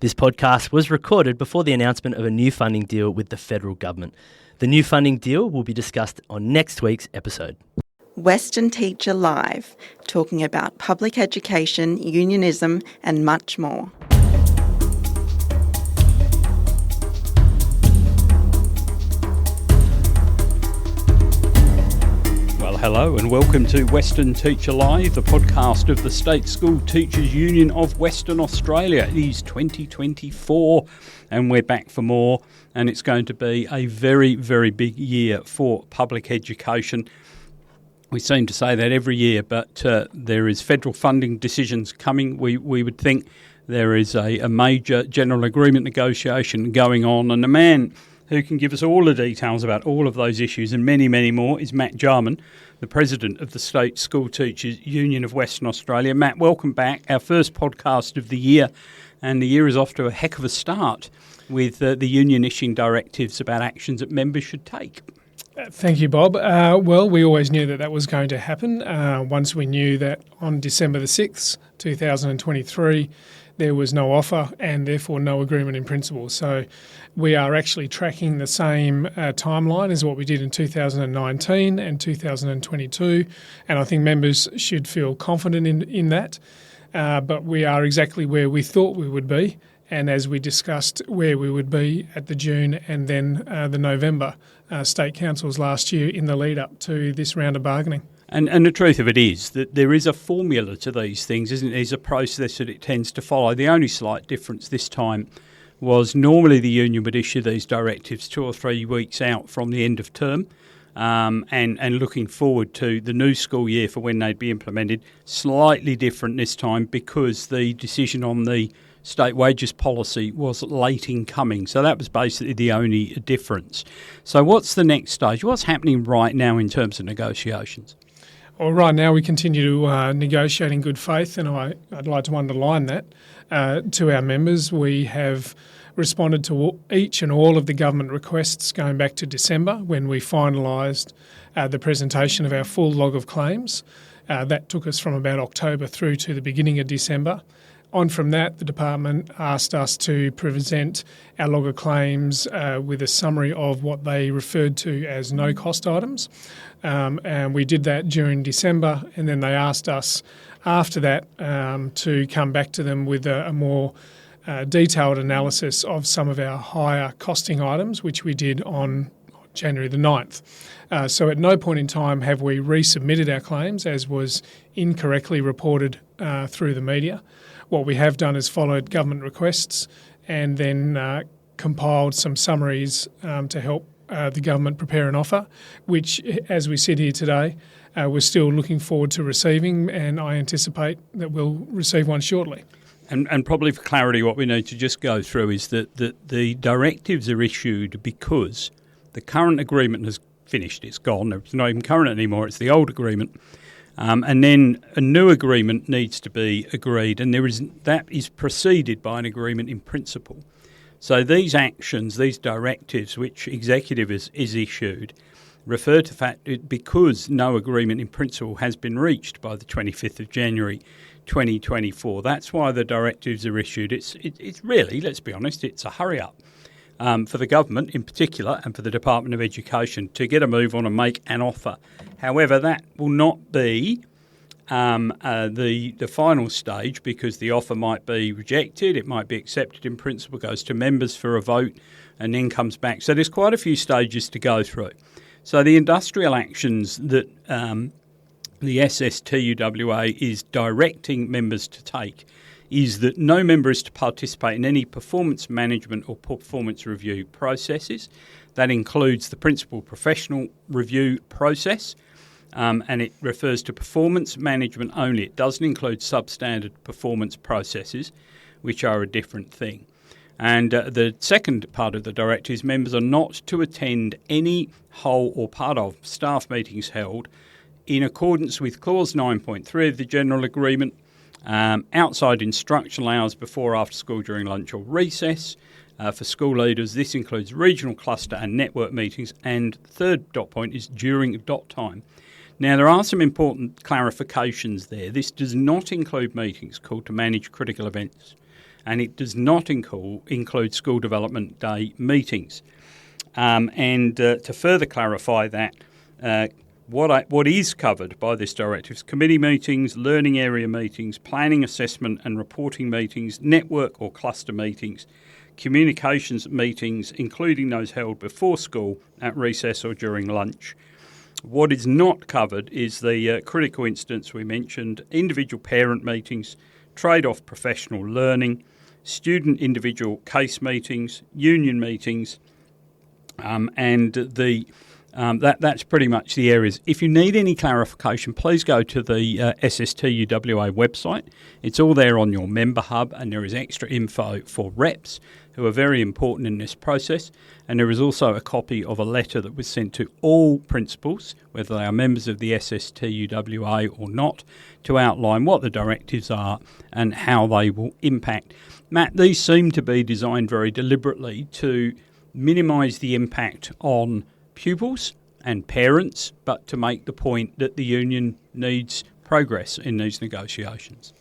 This podcast was recorded before the announcement of a new funding deal with the federal government. The new funding deal will be discussed on next week's episode. Western Teacher Live, talking about public education, unionism and much more. Hello and welcome to Western Teacher Live, the podcast of the State School Teachers Union of Western Australia. It is 2024 and we're back for more, and it's going to be a very, very big year for public education. We seem to say that every year, but there is federal funding decisions coming. We would think there is a major general agreement negotiation going on, and the man who can give us all the details about all of those issues and many, many more is Matt Jarman, the President of the State School Teachers Union of Western Australia. Matt, welcome back. Our first podcast of the year, and the year is off to a heck of a start with the union issuing directives about actions that members should take. Thank you, Bob. Well, we always knew that was going to happen. Once we knew that on December the 6th, 2023, there was no offer and therefore no agreement in principle. So we are actually tracking the same timeline as what we did in 2019 and 2022, and I think members should feel confident in that. But we are exactly where we thought we would be, and as we discussed where we would be at the June and then the November state councils last year in the lead up to this round of bargaining. And the truth of it is that there is a formula to these things, isn't there? There's a process that it tends to follow. The only slight difference this time was normally the union would issue these directives 2 or 3 weeks out from the end of term, and looking forward to the new school year for when they'd be implemented. Slightly different this time because the decision on the state wages policy was late in coming. So that was basically the only difference. So what's the next stage? What's happening right now in terms of negotiations? Well, right now we continue to negotiate in good faith, and I'd like to underline that to our members. We have responded to each and all of the government requests going back to December when we finalised the presentation of our full log of claims. That took us from about October through to the beginning of December. On from that, the department asked us to present our log of claims with a summary of what they referred to as no-cost items. And we did that during December, and then they asked us after that to come back to them with a more detailed analysis of some of our higher costing items, which we did on January the 9th. So at no point in time have we resubmitted our claims, as was incorrectly reported through the media. What we have done is followed government requests and then compiled some summaries to help the government prepare an offer, which, as we sit here today, we're still looking forward to receiving, and I anticipate that we'll receive one shortly. And probably for clarity, what we need to just go through is that the directives are issued because the current agreement has finished. It's gone. It's not even current anymore. It's the old agreement. And then a new agreement needs to be agreed, and that is preceded by an agreement in principle. So these actions, these directives, which executive is issued, refer to the fact that because no agreement in principle has been reached by the 25th of January 2024. That's why the directives are issued. It's really, let's be honest, it's a hurry-up for the government in particular and for the Department of Education to get a move on and make an offer. However, that will not be the final stage, because the offer might be rejected, it might be accepted in principle, goes to members for a vote and then comes back. So there's quite a few stages to go through. So the industrial actions that the SSTUWA is directing members to take is that no member is to participate in any performance management or performance review processes. That includes the principal professional review process, and it refers to performance management only. It doesn't include substandard performance processes, which are a different thing. And the second part of the directive is members are not to attend any whole or part of staff meetings held in accordance with Clause 9.3 of the General Agreement, outside instructional hours, before, after school, during lunch or recess. For school leaders, this includes regional cluster and network meetings, and the third dot point is during dot time. Now, there are some important clarifications there. This does not include meetings called to manage critical events and it does not include School Development Day meetings. To further clarify that, what is covered by this directive is committee meetings, learning area meetings, planning, assessment and reporting meetings, network or cluster meetings, communications meetings, including those held before school, at recess or during lunch. What is not covered is the critical instance we mentioned, individual parent meetings, trade-off professional learning, student individual case meetings, union meetings, that's pretty much the areas. If you need any clarification, please go to the SSTUWA website. It's all there on your member hub, and there is extra info for reps who are very important in this process. And there is also a copy of a letter that was sent to all principals, whether they are members of the SSTUWA or not, to outline what the directives are and how they will impact. Matt, these seem to be designed very deliberately to minimise the impact on pupils and parents, but to make the point that the union needs progress in these negotiations.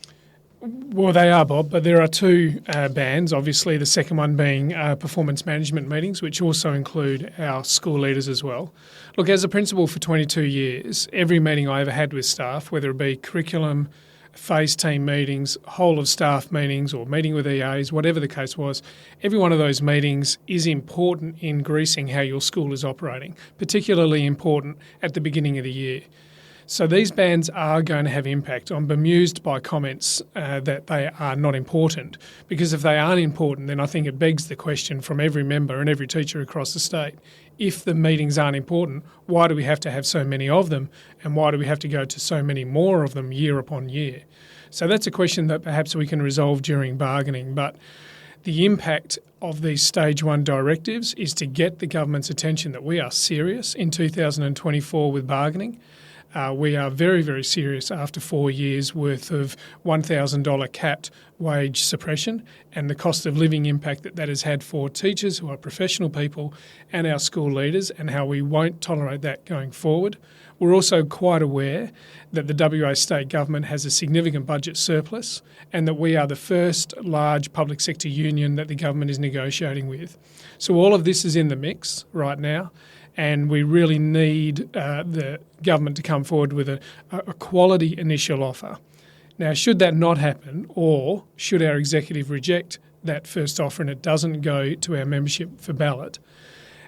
Well, they are, Bob, but there are two bans, obviously, the second one being performance management meetings, which also include our school leaders as well. Look, as a principal for 22 years, every meeting I ever had with staff, whether it be curriculum, phase team meetings, whole of staff meetings or meeting with EAs, whatever the case was, every one of those meetings is important in greasing how your school is operating, particularly important at the beginning of the year. So these bans are going to have impact. I'm bemused by comments that they are not important, because if they aren't important, then I think it begs the question from every member and every teacher across the state. If the meetings aren't important, why do we have to have so many of them, and why do we have to go to so many more of them year upon year? So that's a question that perhaps we can resolve during bargaining, but the impact of these stage one directives is to get the government's attention that we are serious in 2024 with bargaining. We are very, very serious after 4 years worth of $1,000 capped wage suppression and the cost of living impact that has had for teachers who are professional people and our school leaders, and how we won't tolerate that going forward. We're also quite aware that the WA state government has a significant budget surplus and that we are the first large public sector union that the government is negotiating with. So all of this is in the mix right now, and we really need the government to come forward with a quality initial offer. Now, should that not happen, or should our executive reject that first offer and it doesn't go to our membership for ballot,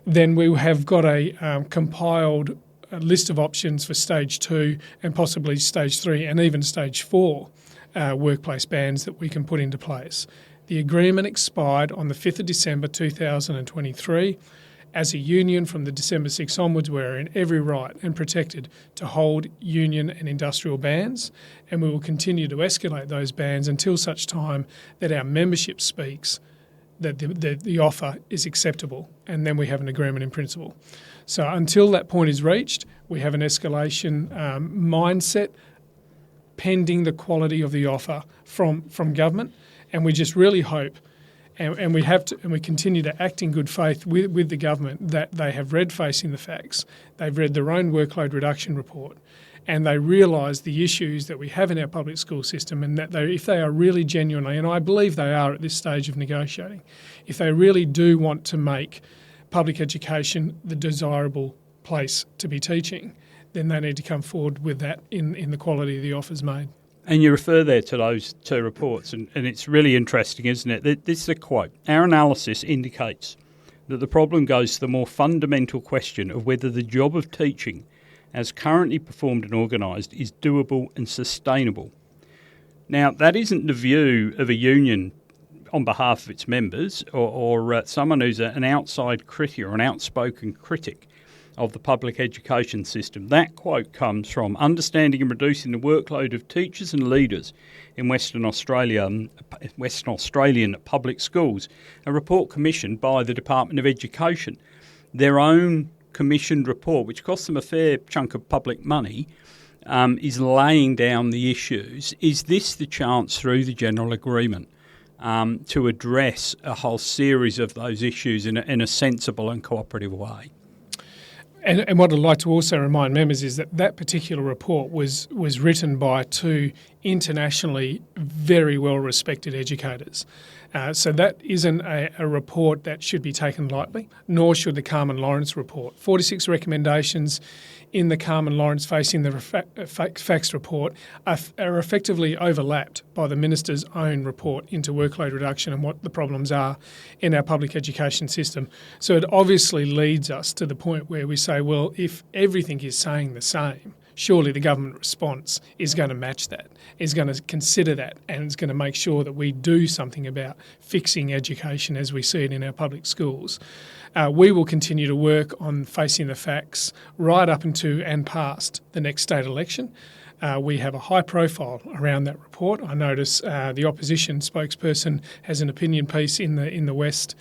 then we have got a compiled list of options for stage 2 and possibly stage 3 and even stage 4 workplace bans that we can put into place. The agreement expired on the 5th of December 2023. As a union from the December 6 onwards, we're in every right and protected to hold union and industrial bans, and we will continue to escalate those bans until such time that our membership speaks that the offer is acceptable, and then we have an agreement in principle. So until that point is reached, we have an escalation mindset pending the quality of the offer from government, and we just really hope and we continue to act in good faith with the government that they have read Facing the Facts, they've read their own workload reduction report, and they realise the issues that we have in our public school system, and that if they are really genuinely, and I believe they are at this stage of negotiating, if they really do want to make public education the desirable place to be teaching, then they need to come forward with that in the quality of the offers made. And you refer there to those two reports, and it's really interesting, isn't it? This is a quote. Our analysis indicates that the problem goes to the more fundamental question of whether the job of teaching, as currently performed and organised, is doable and sustainable. Now, that isn't the view of a union on behalf of its members or someone who's an outside critic or an outspoken critic of the public education system. That quote comes from Understanding and Reducing the Workload of Teachers and Leaders in Western Australian Public Schools, a report commissioned by the Department of Education. Their own commissioned report, which costs them a fair chunk of public money, is laying down the issues. Is this the chance through the general agreement to address a whole series of those issues in a sensible and cooperative way? And what I'd like to also remind members is that that particular report was written by two internationally very well-respected educators. So that isn't a report that should be taken lightly, nor should the Carman-Lawrence report. 46 recommendations in the Carman-Lawrence Facing the Facts report are effectively overlapped by the Minister's own report into workload reduction and what the problems are in our public education system. So it obviously leads us to the point where we say, well, if everything is saying the same, surely the government response is going to match that, is going to consider that, and is going to make sure that we do something about fixing education as we see it in our public schools. We will continue to work on facing the facts right up into and past the next state election. We have a high profile around that report. I notice the opposition spokesperson has an opinion piece in the West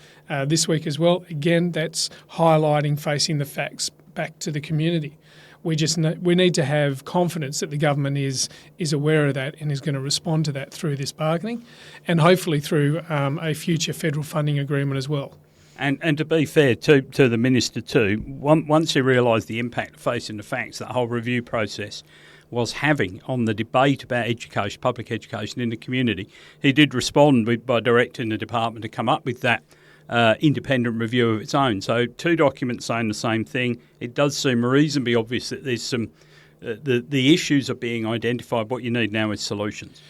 this week as well. Again, that's highlighting facing the facts back to the community. We need to have confidence that the government is aware of that and is going to respond to that through this bargaining, and hopefully through a future federal funding agreement as well. And to be fair to the Minister too, once he realised the impact of facing the facts that whole review process was having on the debate about education, public education in the community, he did respond by directing the department to come up with that independent review of its own. So two documents saying the same thing. It does seem reasonably obvious that there's some the issues are being identified. What you need now is solutions.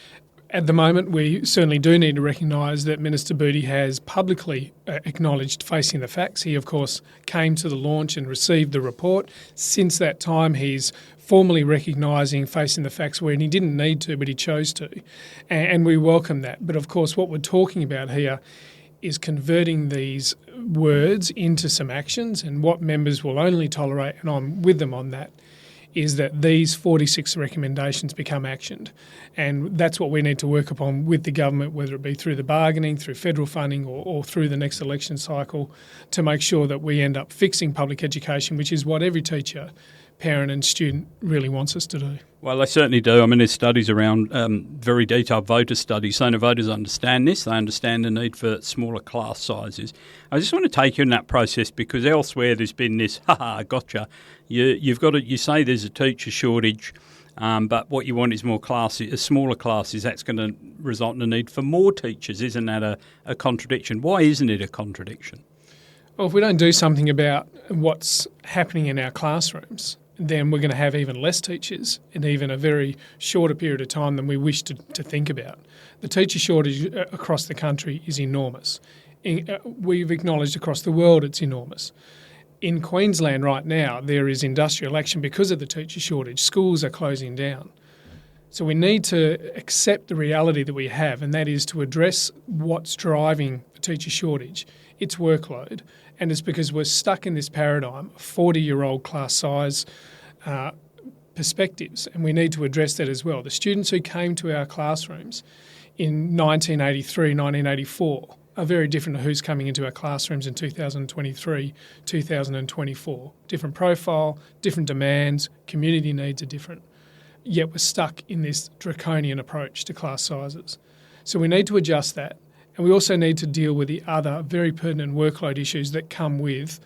At the moment, we certainly do need to recognise that Minister Booty has publicly acknowledged facing the facts. He, of course, came to the launch and received the report. Since that time, he's formally recognising facing the facts where he didn't need to, but he chose to. And we welcome that. But, of course, what we're talking about here is converting these words into some actions, and what members will only tolerate, and I'm with them on that, is that these 46 recommendations become actioned. And that's what we need to work upon with the government, whether it be through the bargaining, through federal funding or through the next election cycle, to make sure that we end up fixing public education, which is what every teacher, parent and student really wants us to do. Well, they certainly do. I mean, there's studies around, very detailed voter studies, saying the voters understand this. They understand the need for smaller class sizes. I just want to take you in that process because elsewhere there's been this, gotcha. You say there's a teacher shortage, but what you want is more classes, smaller classes. That's going to result in the need for more teachers. Isn't that a contradiction? Why isn't it a contradiction? Well, if we don't do something about what's happening in our classrooms, then we're going to have even less teachers in even a very shorter period of time than we wish to think about. The teacher shortage across the country is enormous. We've acknowledged across the world it's enormous. In Queensland right now, there is industrial action because of the teacher shortage. Schools are closing down. So we need to accept the reality that we have, and that is to address what's driving the teacher shortage. It's workload, and it's because we're stuck in this paradigm of 40-year-old class size perspectives, and we need to address that as well. The students who came to our classrooms in 1983, 1984 are very different to who's coming into our classrooms in 2023, 2024. Different profile, different demands, community needs are different. Yet we're stuck in this draconian approach to class sizes. So we need to adjust that. And we also need to deal with the other very pertinent workload issues that come with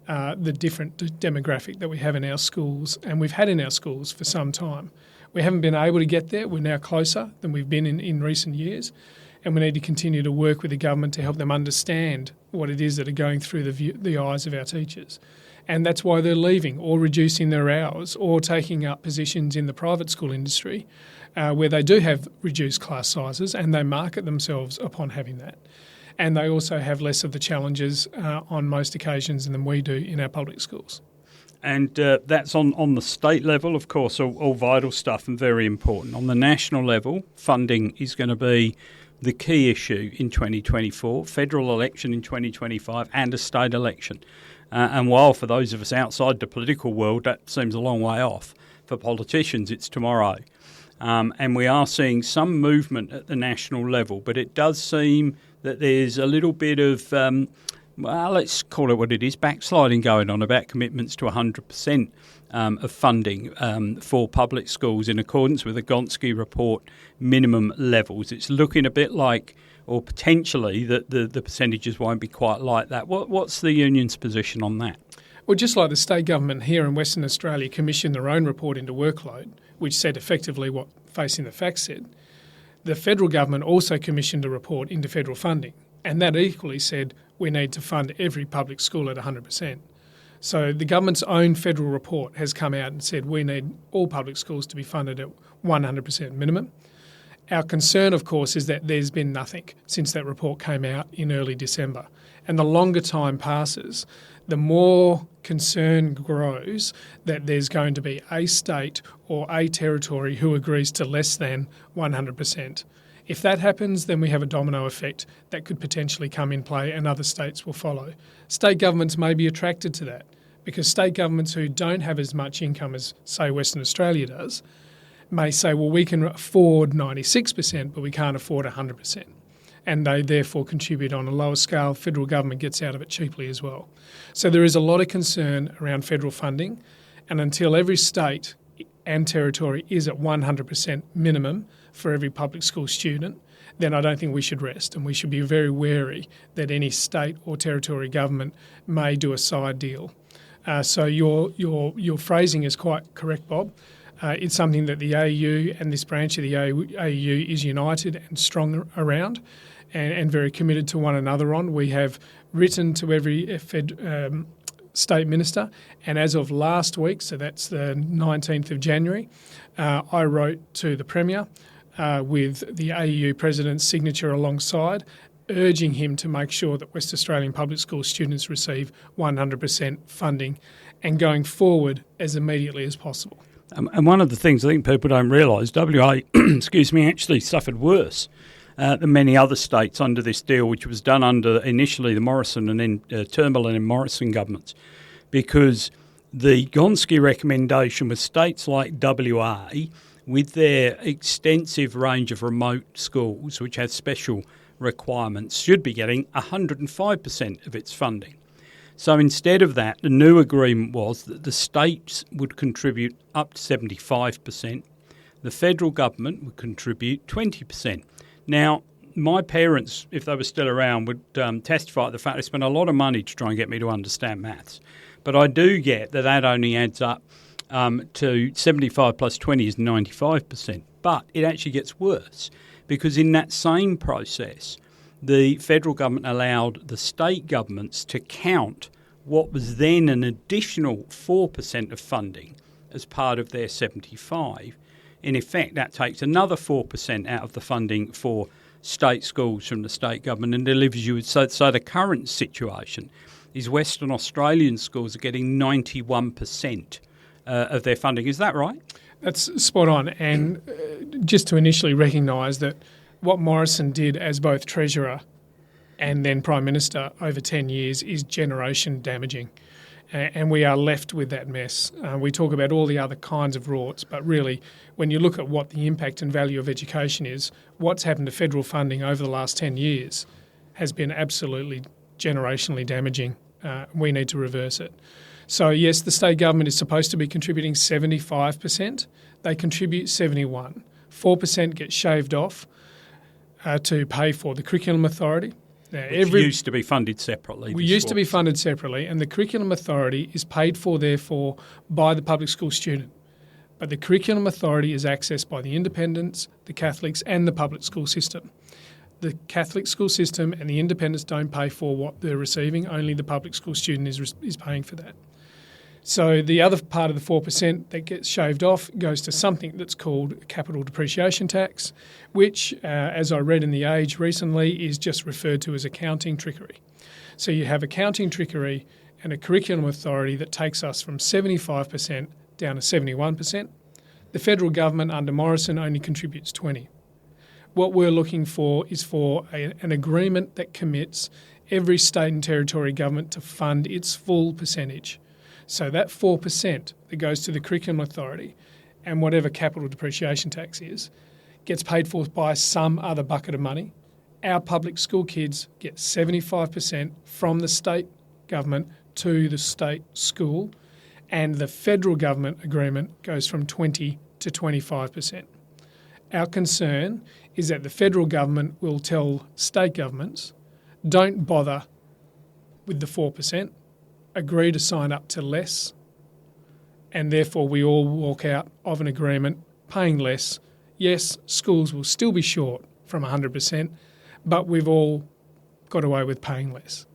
the different demographic that we have in our schools and we've had in our schools for some time. We haven't been able to get there. We're now closer than we've been in recent years. And we need to continue to work with the government to help them understand what it is that are going through the eyes of our teachers. And that's why they're leaving or reducing their hours or taking up positions in the private school industry where they do have reduced class sizes and they market themselves upon having that. And they also have less of the challenges on most occasions than we do in our public schools. And that's on the state level, of course, all vital stuff and very important. On the national level, funding is going to be the key issue in 2024, federal election in 2025 and a state election. And while for those of us outside the political world, that seems a long way off, for politicians it's tomorrow. And we are seeing some movement at the national level, but it does seem that there's a little bit of, let's call it what it is, backsliding going on about commitments to 100% of funding for public schools in accordance with the Gonski report minimum levels. It's looking a bit like, or potentially, that the percentages won't be quite like that. What's the union's position on that? Well, just like the state government here in Western Australia commissioned their own report into workload, which said effectively what Facing the Facts said, the federal government also commissioned a report into federal funding, and that equally said we need to fund every public school at 100%. So the government's own federal report has come out and said we need all public schools to be funded at 100% minimum. Our concern, of course, is that there's been nothing since that report came out in early December. And the longer time passes, the more concern grows that there's going to be a state or a territory who agrees to less than 100%. If that happens, then we have a domino effect that could potentially come in play and other states will follow. State governments may be attracted to that because state governments who don't have as much income as, say, Western Australia does, may say, well, we can afford 96%, but we can't afford 100%. And they therefore contribute on a lower scale. Federal government gets out of it cheaply as well. So there is a lot of concern around federal funding, and until every state and territory is at 100% minimum for every public school student, then I don't think we should rest, and we should be very wary that any state or territory government may do a side deal. So your phrasing is quite correct, Bob. It's something that the AU and this branch of the AU is united and strong around and very committed to one another on. We have written to every state minister, and as of last week, so that's the 19th of January, I wrote to the Premier with the AU President's signature alongside, urging him to make sure that West Australian public school students receive 100% funding and going forward as immediately as possible. And one of the things I think people don't realise, WA, actually suffered worse than many other states under this deal, which was done under initially the Morrison and then Turnbull and Morrison governments, because the Gonski recommendation was states like WA, with their extensive range of remote schools, which have special requirements, should be getting 105% of its funding. So instead of that, the new agreement was that the states would contribute up to 75%, the federal government would contribute 20%. Now, my parents, if they were still around, would testify to the fact they spent a lot of money to try and get me to understand maths. But I do get that only adds up to 75 plus 20 is 95%. But it actually gets worse, because in that same process, the federal government allowed the state governments to count what was then an additional 4% of funding as part of their 75. In effect, that takes another 4% out of the funding for state schools from the state government and delivers you. So the current situation is Western Australian schools are getting 91% of their funding. Is that right? That's spot on. And just to initially recognise that what Morrison did as both Treasurer and then Prime Minister over 10 years is generation damaging. And we are left with that mess. We talk about all the other kinds of rorts, but really, when you look at what the impact and value of education is, what's happened to federal funding over the last 10 years has been absolutely generationally damaging. We need to reverse it. So yes, the state government is supposed to be contributing 75%. They contribute 71%. 4% gets shaved off to pay for the Curriculum Authority. Now, which used to be funded separately. We used to be funded separately, and the Curriculum Authority is paid for, therefore, by the public school student. But the Curriculum Authority is accessed by the independents, the Catholics and the public school system. The Catholic school system and the independents don't pay for what they're receiving, only the public school student is paying for that. So the other part of the 4% that gets shaved off goes to something that's called capital depreciation tax, which, as I read in The Age recently, is just referred to as accounting trickery. So you have accounting trickery and a curriculum authority that takes us from 75% down to 71%. The federal government under Morrison only contributes 20%. What we're looking for is for an agreement that commits every state and territory government to fund its full percentage. So that 4% that goes to the Curriculum Authority and whatever capital depreciation tax is gets paid for by some other bucket of money. Our public school kids get 75% from the state government to the state school, and the federal government agreement goes from 20 to 25%. Our concern is that the federal government will tell state governments, don't bother with the 4%, agree to sign up to less, and therefore we all walk out of an agreement paying less. Yes, schools will still be short from 100%, but we've all got away with paying less.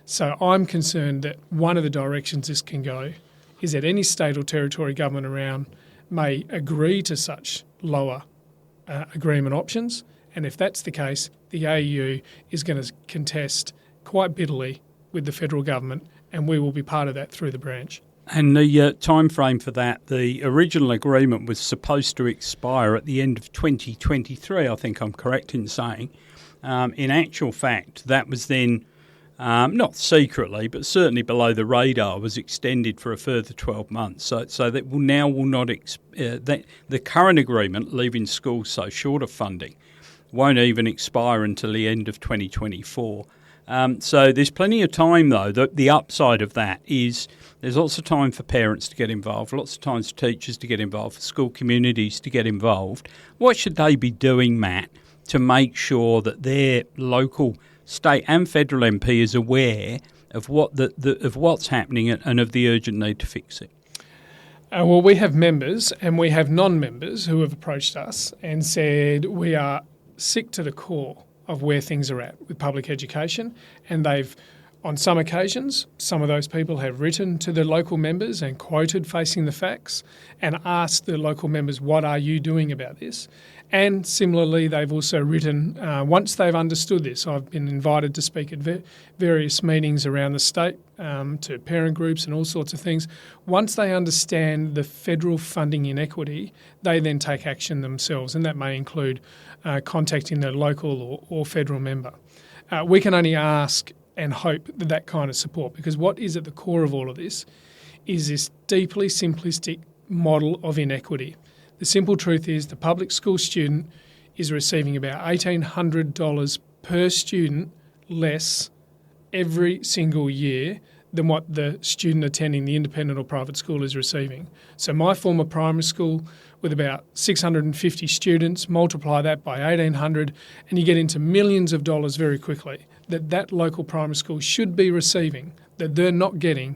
So I'm concerned that one of the directions this can go is that any state or territory government around may agree to such lower agreement options, and if that's the case, the AU is going to contest quite bitterly with the federal government, and we will be part of that through the branch. And the time frame for that, the original agreement was supposed to expire at the end of 2023, I think I'm correct in saying. In actual fact, that was then, not secretly, but certainly below the radar, was extended for a further 12 months. So that will not, that the current agreement, leaving schools so short of funding, won't even expire until the end of 2024. So there's plenty of time, though. The upside of that is there's lots of time for parents to get involved, lots of time for teachers to get involved, for school communities to get involved. What should they be doing, Matt, to make sure that their local, state and federal MP is aware of what's happening and of the urgent need to fix it? Well, we have members and we have non-members who have approached us and said we are sick to the core of where things are at with public education, and they've, on some occasions, some of those people have written to the local members and quoted Facing the Facts and asked the local members, what are you doing about this? And similarly, they've also written, once they've understood this, I've been invited to speak at various meetings around the state, to parent groups and all sorts of things. Once they understand the federal funding inequity, they then take action themselves, and that may include contacting the local or federal member. We can only ask and hope that kind of support, because what is at the core of all of this is this deeply simplistic model of inequity. The simple truth is the public school student is receiving about $1,800 per student less every single year than what the student attending the independent or private school is receiving. So my former primary school, with about 650 students, multiply that by 1,800 and you get into millions of dollars very quickly that local primary school should be receiving, that they're not getting,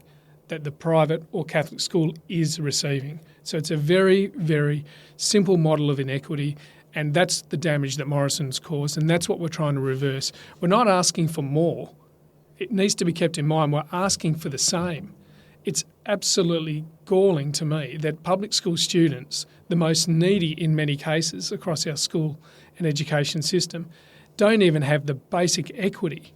that the private or Catholic school is receiving. So it's a very, very simple model of inequity, and that's the damage that Morrison's caused, and that's what we're trying to reverse. We're not asking for more. It needs to be kept in mind we're asking for the same. It's absolutely galling to me that public school students, the most needy in many cases across our school and education system, don't even have the basic equity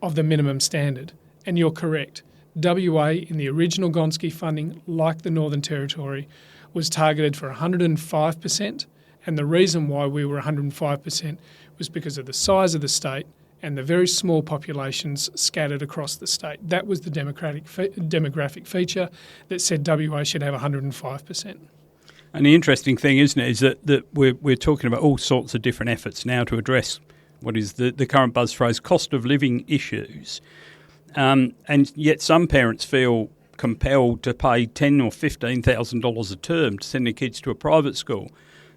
of the minimum standard. And you're correct. WA in the original Gonski funding, like the Northern Territory, was targeted for 105%, and the reason why we were 105% was because of the size of the state and the very small populations scattered across the state. That was the demographic feature that said WA should have 105%. And the interesting thing, isn't it, is that we're talking about all sorts of different efforts now to address what is the current buzz phrase, cost of living issues. And yet some parents feel compelled to pay $10,000 or $15,000 a term to send their kids to a private school,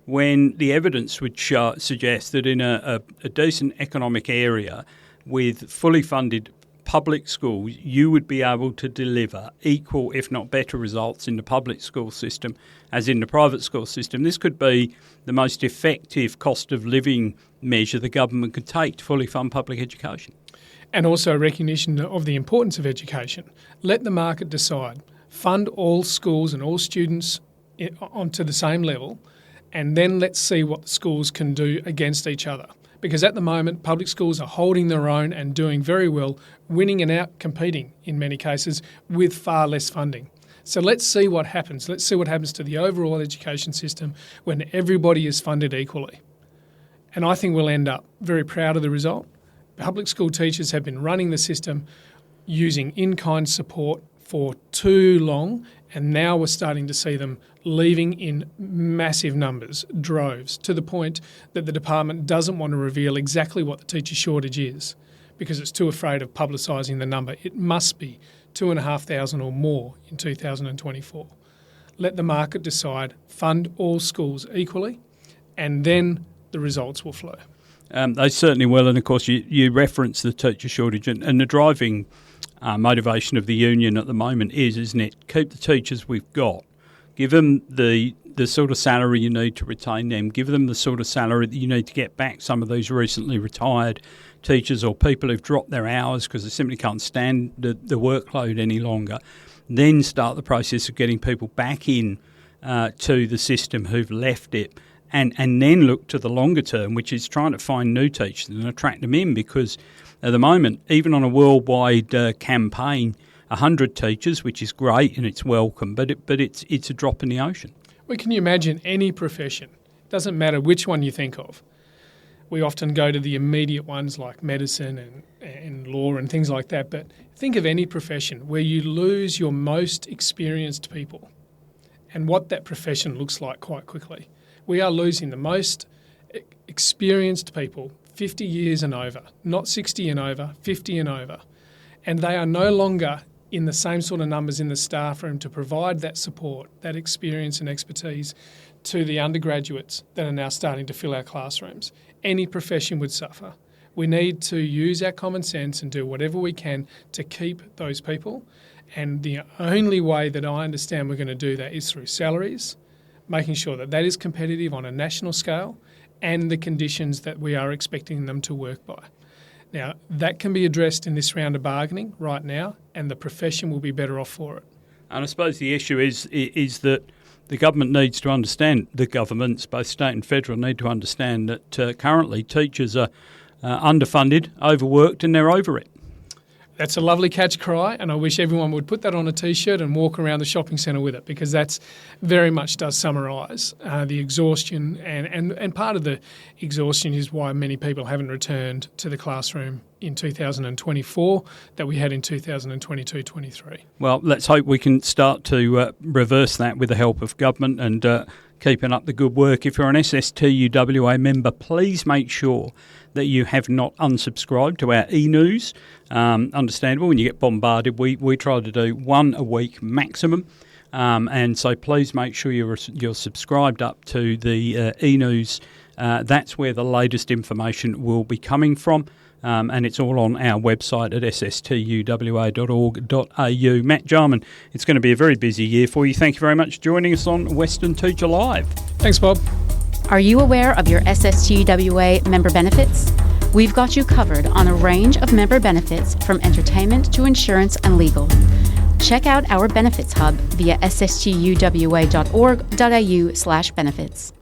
when the evidence would suggest that in a decent economic area with fully funded public schools, you would be able to deliver equal, if not better, results in the public school system as in the private school system. This could be the most effective cost of living measure the government could take to fully fund public education. And also recognition of the importance of education. Let the market decide. Fund all schools and all students onto the same level, and then let's see what the schools can do against each other. Because at the moment, public schools are holding their own and doing very well, winning and out-competing in many cases with far less funding. So let's see what happens. Let's see what happens to the overall education system when everybody is funded equally. And I think we'll end up very proud of the result. Public school teachers have been running the system using in-kind support for too long, and now we're starting to see them leaving in massive numbers, droves, to the point that the department doesn't want to reveal exactly what the teacher shortage is because it's too afraid of publicising the number. It must be 2,500 or more in 2024. Let the market decide, fund all schools equally, and then the results will flow. They certainly will, and of course you reference the teacher shortage and the driving motivation of the union at the moment is, isn't it? Keep the teachers we've got. Give them the sort of salary you need to retain them. Give them the sort of salary that you need to get back some of these recently retired teachers or people who've dropped their hours because they simply can't stand the workload any longer. Then start the process of getting people back in to the system who've left it. And then look to the longer term, which is trying to find new teachers and attract them in, because at the moment, even on a worldwide campaign, 100 teachers, which is great and it's welcome, but it's a drop in the ocean. Well, can you imagine any profession? It doesn't matter which one you think of. We often go to the immediate ones like medicine and law and things like that, but think of any profession where you lose your most experienced people and what that profession looks like quite quickly. We are losing the most experienced people, 50 years and over, not 60 and over, 50 and over. And they are no longer in the same sort of numbers in the staff room to provide that support, that experience and expertise to the undergraduates that are now starting to fill our classrooms. Any profession would suffer. We need to use our common sense and do whatever we can to keep those people. And the only way that I understand we're going to do that is through salaries, making sure that that is competitive on a national scale, and the conditions that we are expecting them to work by. Now, that can be addressed in this round of bargaining right now, and the profession will be better off for it. And I suppose the issue is that the government needs to understand, the governments, both state and federal, need to understand that currently teachers are underfunded, overworked, and they're over it. That's a lovely catch cry, and I wish everyone would put that on a T-shirt and walk around the shopping centre with it, because that's very much does summarise the exhaustion, and part of the exhaustion is why many people haven't returned to the classroom in 2024 that we had in 2022-23. Well, let's hope we can start to reverse that with the help of government and keeping up the good work. If you're an SSTUWA member, please make sure that you have not unsubscribed to our e-news. Understandable, when you get bombarded, we try to do one a week maximum. And so please make sure you're subscribed up to the e-news. That's where the latest information will be coming from. And it's all on our website at sstuwa.org.au. Matt Jarman, it's going to be a very busy year for you. Thank you very much for joining us on Western Teacher Live. Thanks, Bob. Are you aware of your SSTUWA member benefits? We've got you covered on a range of member benefits, from entertainment to insurance and legal. Check out our benefits hub via sstuwa.org.au/benefits.